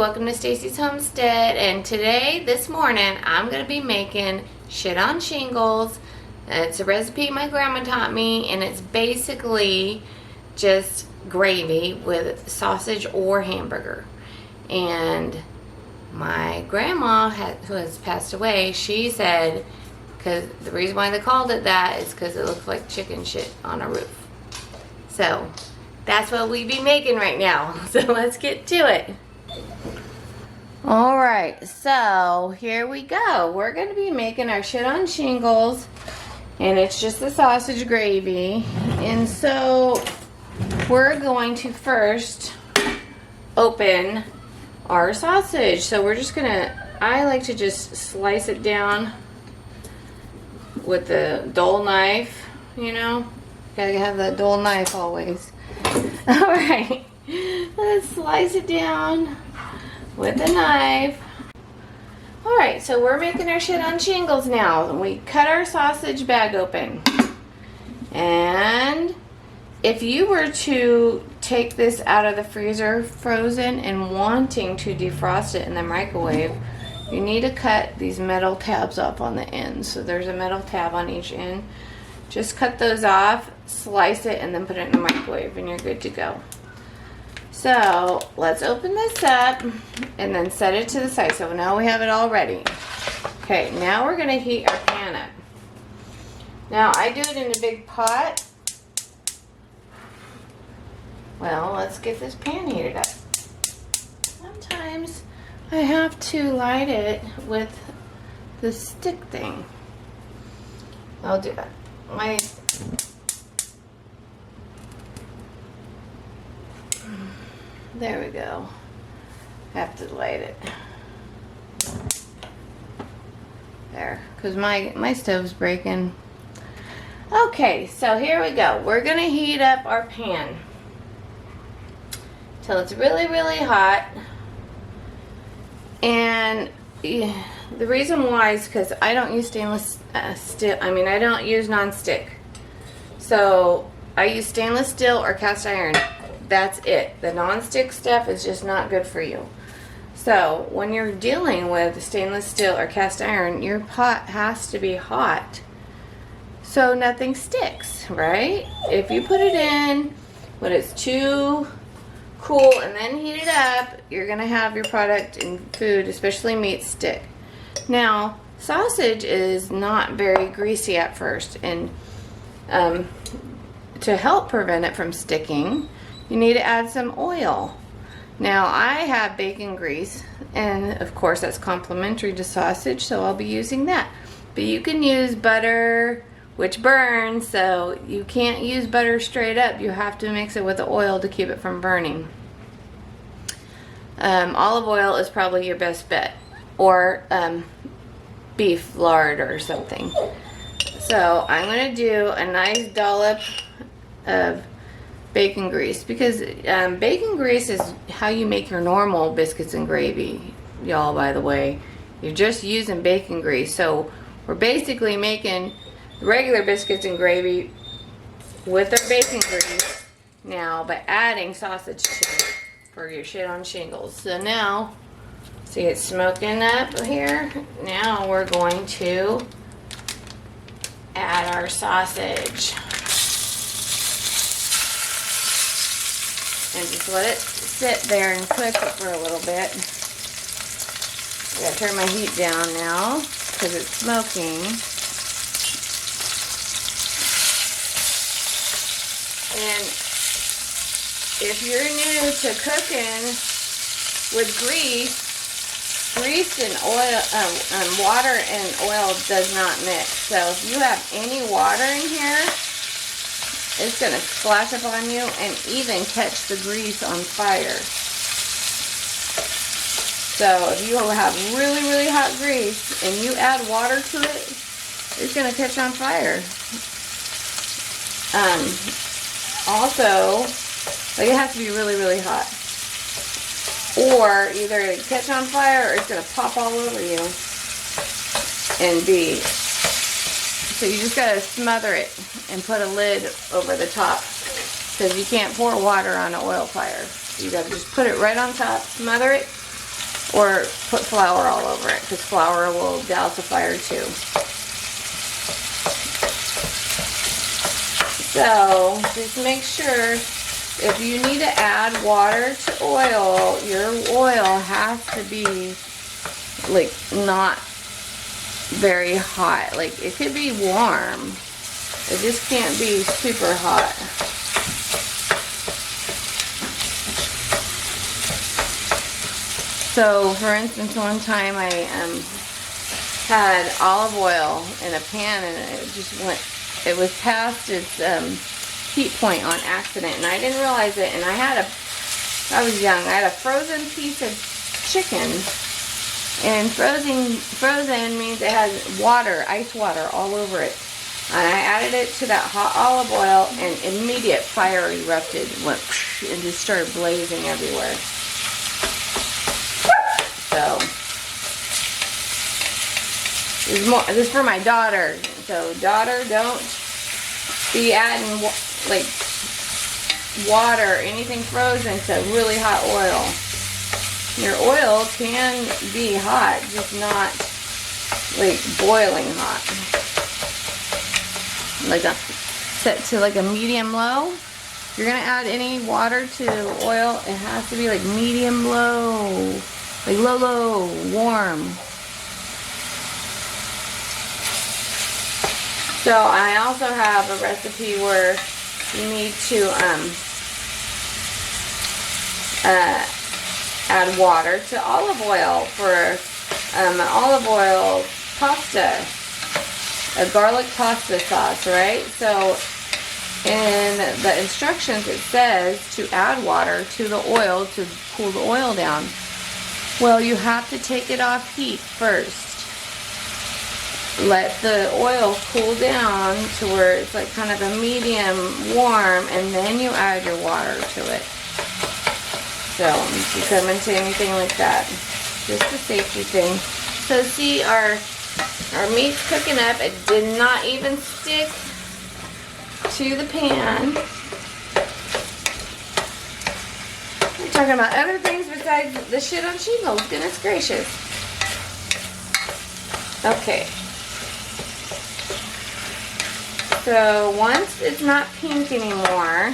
welcome to Stacy's Homestead, and today, this morning, I'm going to be making shit on shingles. It's a recipe my grandma taught me, and it's basically just gravy with sausage or hamburger. And my grandma, who has passed away, she said, because the reason why they called it that is because it looks like chicken shit on a roof. So that's what we be making right now. So let's get to it. Alright, so here we go. We're going to be making our shit on shingles, and it's just the sausage gravy. And so we're going to first open our sausage. So we're just gonna, I like to just slice it down with the dull knife, you know. Gotta have that dull knife always. Alright, let's slice it down with a knife. Alright, so we're making our shit on shingles now. We cut our sausage bag open. And if you were to take this out of the freezer frozen and wanting to defrost it in the microwave, you need to cut these metal tabs off on the end. So there's a metal tab on each end. Just cut those off, slice it, and then put it in the microwave, and you're good to go. So let's open this up and then set it to the side. So now we have it all ready. Okay, now we're going to heat our pan up. Now I do it in a big pot. Well, let's get this pan heated up. Sometimes I have to light it with the stick thing. I'll do that. There we go. Have to light it. There, because my stove's breaking. Okay, so here we go. We're gonna heat up our pan till it's really, really hot. And the reason why is because I don't use stainless steel. I don't use non-stick. So I use stainless steel or cast iron. That's it. The non-stick stuff is just not good for you. So when you're dealing with stainless steel or cast iron, your pot has to be hot so nothing sticks, right? If you put it in when it's too cool and then heat it up, you're gonna have your product and food, especially meat, stick. Now, sausage is not very greasy at first, and to help prevent it from sticking, you need to add some oil. Now, I have bacon grease, and of course that's complementary to sausage, so I'll be using that. But you can use butter, which burns, so you can't use butter straight up. You have to mix it with the oil to keep it from burning. Olive oil is probably your best bet, or beef lard or something. So I'm going to do a nice dollop of bacon grease, because bacon grease is how you make your normal biscuits and gravy, y'all, by the way. You're just using bacon grease. So we're basically making regular biscuits and gravy with our bacon grease now by adding sausage to it for your shit on shingles. So now, see it's smoking up here. Now we're going to add our sausage. And just let it sit there and cook for a little bit. I gotta turn my heat down now because it's smoking. And if you're new to cooking with grease and oil, water and oil does not mix. So if you have any water in here, it's going to splash up on you and even catch the grease on fire. So if you have really, really hot grease and you add water to it, it's going to catch on fire. Also, like, it has to be really, really hot. Or either catch on fire or it's going to pop all over you and be... So you just got to smother it and put a lid over the top, because you can't pour water on an oil fire. You got to just put it right on top, smother it, or put flour all over it, because flour will douse the fire too. So just make sure, if you need to add water to oil, your oil has to be like not very hot. Like it could be warm. It just can't be super hot. So for instance, one time I had olive oil in a pan and it was past its heat point on accident, and I didn't realize it, and I was young, I had a frozen piece of chicken, and frozen means it has water, ice water all over it, and I added it to that hot olive oil, and immediate fire erupted, went and just started blazing everywhere. So this is for my daughter. So daughter, don't be adding like water, anything frozen to really hot oil. Your oil can be hot, just not like boiling hot. Like set to like a medium low. If you're gonna add any water to oil, it has to be like medium low, like low, warm. So I also have a recipe where you need to add water to olive oil for an olive oil pasta, a garlic pasta sauce, right? So in the instructions it says to add water to the oil to cool the oil down. Well, you have to take it off heat first. Let the oil cool down to where it's like kind of a medium warm, and then you add your water to it. So if you come into anything like that, just a safety thing. So see, our meat's cooking up. It did not even stick to the pan. We're talking about other things besides the shit on shingles. Goodness gracious. Okay. So once it's not pink anymore,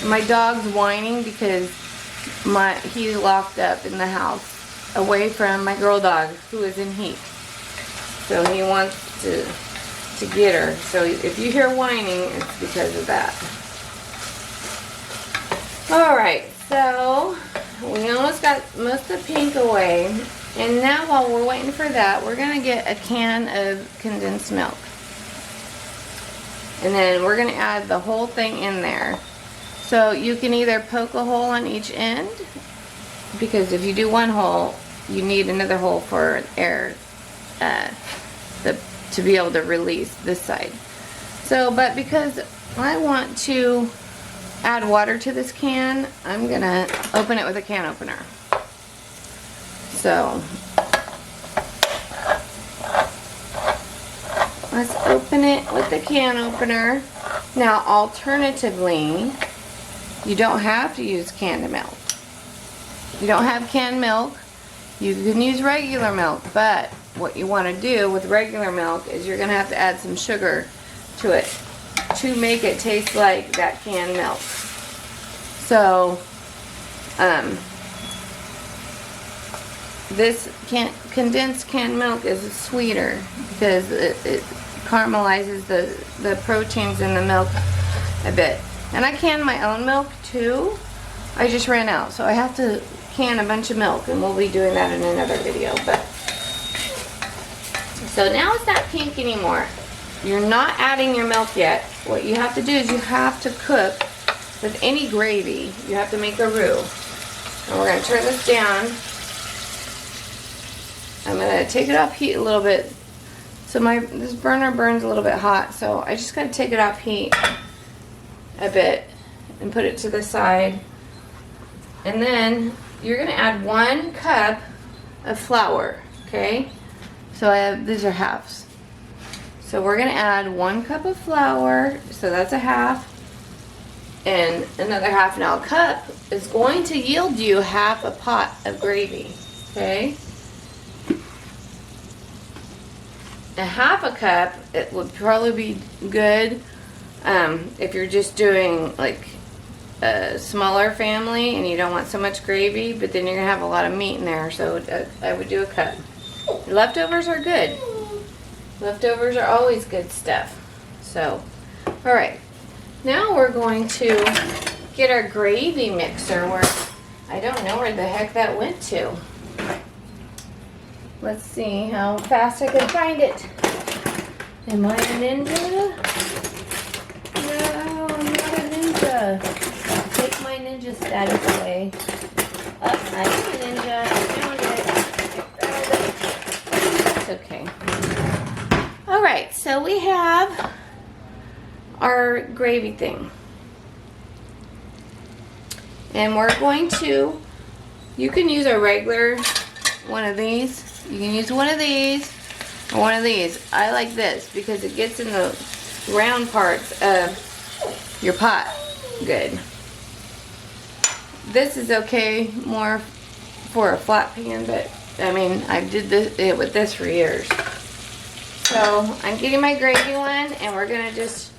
my dog's whining because he's locked up in the house away from my girl dog who is in heat. So he wants to get her. So if you hear whining, it's because of that. Alright, so we almost got most of the pink away. And now while we're waiting for that, we're going to get a can of condensed milk. And then we're going to add the whole thing in there. So you can either poke a hole on each end, because if you do one hole, you need another hole for air to be able to release this side. So, but because I want to add water to this can, I'm going to open it with a can opener. So let's open it with the can opener. Now alternatively, you don't have to use canned milk. If you don't have canned milk, you can use regular milk, but what you want to do with regular milk is you're going to have to add some sugar to it to make it taste like that canned milk. So this condensed canned milk is sweeter because it caramelizes the proteins in the milk a bit. And I can my own milk too. I just ran out, so I have to can a bunch of milk, and we'll be doing that in another video. But so now it's not pink anymore. You're not adding your milk yet. What you have to do is you have to cook with any gravy. You have to make a roux. And we're going to turn this down. I'm going to take it off heat a little bit. So this burner burns a little bit hot, so I just got to take it off heat a bit and put it to the side. And then you're going to add 1 cup of flour, okay? So these are halves. So we're going to add 1 cup of flour, so that's a half. and another half an hour cup is going to yield you half a pot of gravy, okay? A half a cup, it would probably be good if you're just doing like a smaller family and you don't want so much gravy, but then you're gonna have a lot of meat in there, so I would do a cup. Leftovers are good. Leftovers are always good stuff. So, all right. Now we're going to get our gravy mixer where I don't know where the heck that went to. Let's see how fast I can find it. Am I a ninja? No, I'm not a ninja. Take my ninja status away. Oh, I am a ninja. I found it. It's okay. All right, so we have our gravy thing. And we're going to, you can use a regular one of these. You can use one of these or one of these. I like this because it gets in the round parts of your pot good. This is okay more for a flat pan, but I mean, I did it with this for years. So I'm getting my gravy one, and we're gonna just,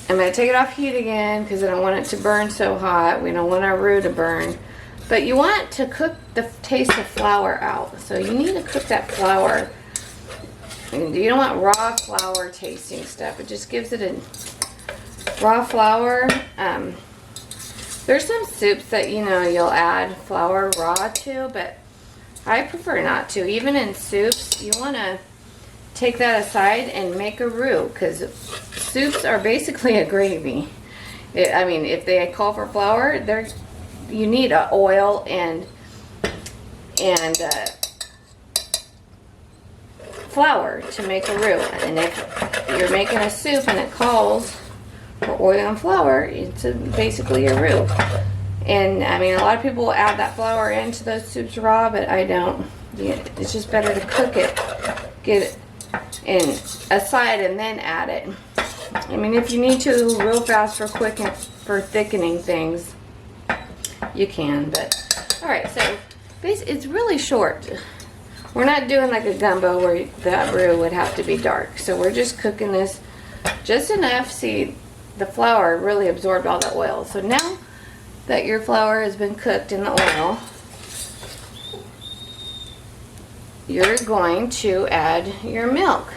I'm going to take it off heat again because I don't want it to burn so hot. We don't want our roux to burn. But you want to cook the taste of flour out. So you need to cook that flour. And you don't want raw flour tasting stuff. It just gives it a raw flour. There's some soups that, you know, you'll add flour raw to, but I prefer not to. Even in soups, you want to take that aside and make a roux, because soups are basically a gravy. I mean, if they call for flour, you need oil and flour to make a roux. And if you're making a soup and it calls for oil and flour, it's basically a roux. And I mean, a lot of people will add that flour into those soups raw, but I don't. It's just better to cook it, get it in aside, and then add it. I mean, if you need to real fast for thickening things, you can. But all right, so it's really short. We're not doing like a gumbo where that roux would have to be dark. So we're just cooking this just enough. See, the flour really absorbed all the oil. So now that your flour has been cooked in the oil, you're going to add your milk.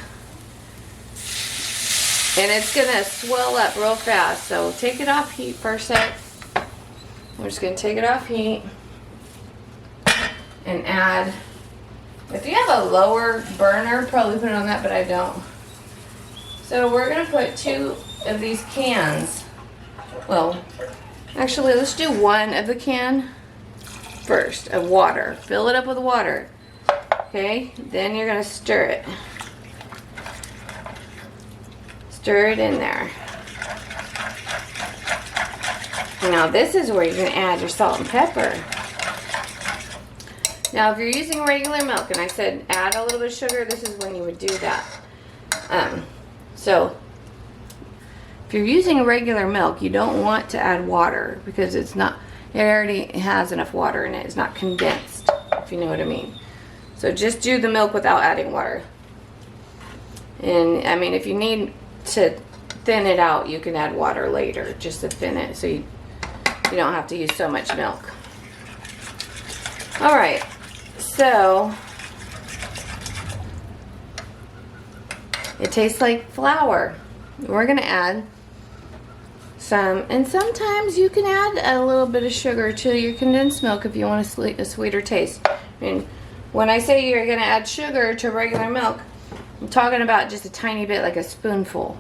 And it's going to swell up real fast. So take it off heat for a sec. I'm just going to take it off heat and add, if you have a lower burner, probably put it on that, but I don't. So we're going to put 2 of these cans. Well, actually, let's do 1 of the can first of water. Fill it up with water. Okay, then you're going to stir it. Stir it in there. Now this is where you're going to add your salt and pepper. Now if you're using regular milk, and I said add a little bit of sugar, this is when you would do that. So if you're using regular milk, you don't want to add water because it already has enough water in it. It's not condensed, if you know what I mean. So just do the milk without adding water. And I mean, if you need to thin it out, you can add water later just to thin it, so you don't have to use so much milk. All right, so it tastes like flour. We're gonna add some, and sometimes you can add a little bit of sugar to your condensed milk if you want a sweeter taste. I mean, when I say you're gonna add sugar to regular milk, I'm talking about just a tiny bit, like a spoonful.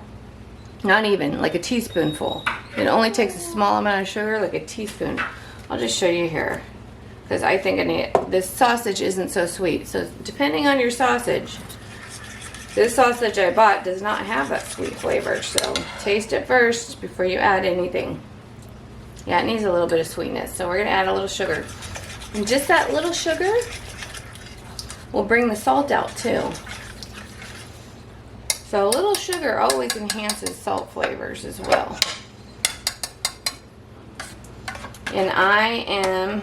Not even, like a teaspoonful. It only takes a small amount of sugar, like a teaspoon. I'll just show you here, because I think this sausage isn't so sweet. So depending on your sausage, this sausage I bought does not have that sweet flavor. So taste it first before you add anything. Yeah, it needs a little bit of sweetness. So we're gonna add a little sugar. And just that little sugar will bring the salt out too. So a little sugar always enhances salt flavors as well. And I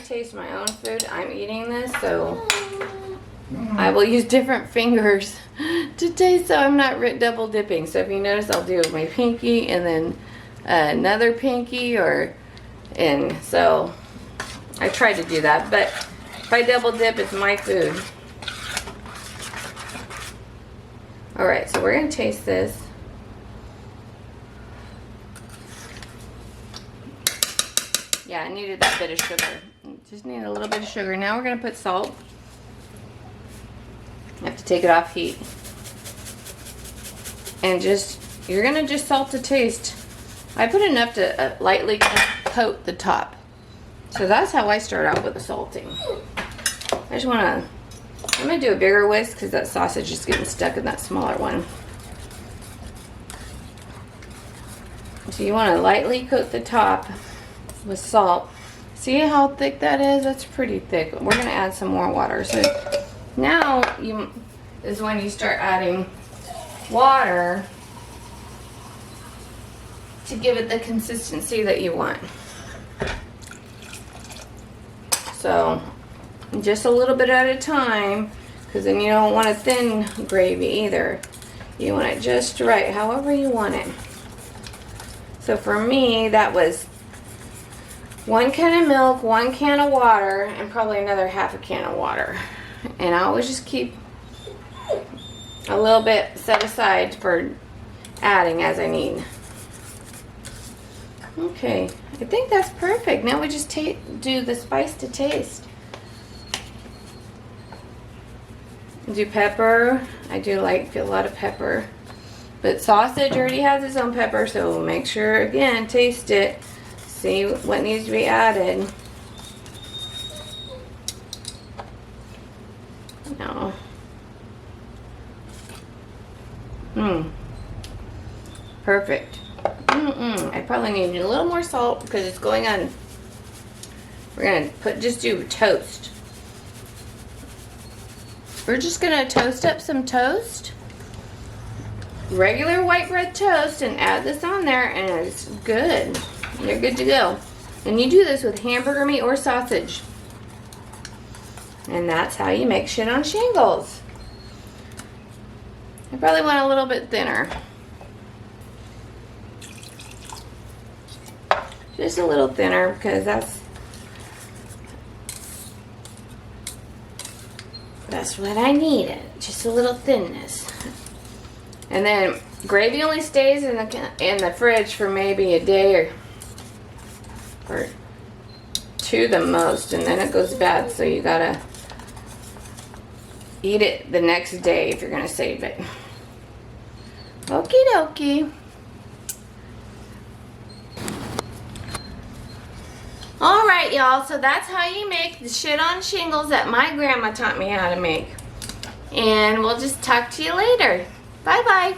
taste my own food. I'm eating this, so I will use different fingers to taste, so I'm not double dipping. So if you notice, I'll do my pinky and then another pinky, and so I try to do that. But if I double dip, it's my food. All right, so we're gonna taste this. Yeah, I needed that bit of sugar. Just need a little bit of sugar. Now we're gonna put salt. I have to take it off heat. And you're gonna just salt to taste. I put enough to lightly coat the top. So that's how I start out with the salting. I'm gonna do a bigger whisk because that sausage is getting stuck in that smaller one. So you wanna lightly coat the top with salt. See how thick that is? That's pretty thick. We're gonna add some more water. So now is when you start adding water to give it the consistency that you want. So just a little bit at a time, because then you don't want a thin gravy either. You want it just right, however you want it. So for me, that was 1 can of milk, 1 can of water, and probably another half a can of water. And I always just keep a little bit set aside for adding as I need. Okay, I think that's perfect. Now we just do the spice to taste. Do pepper. I do like a lot of pepper. But sausage already has its own pepper, so make sure, again, taste it. See what needs to be added. No. Perfect. I probably need a little more salt because it's going on. We're gonna just do toast. We're just gonna toast up some toast, regular white bread toast, and add this on there, and it's good. You're good to go. And you do this with hamburger meat or sausage. And that's how you make shit on shingles. I probably want a little bit thinner. Just a little thinner, because that's what I needed. Just a little thinness. And then gravy only stays in the fridge for maybe a day or 2 the most, and then it goes bad, so you gotta eat it the next day if you're gonna save it. Okie dokie. Alright, y'all, so that's how you make the shit on shingles that my grandma taught me how to make. And we'll just talk to you later. Bye-bye.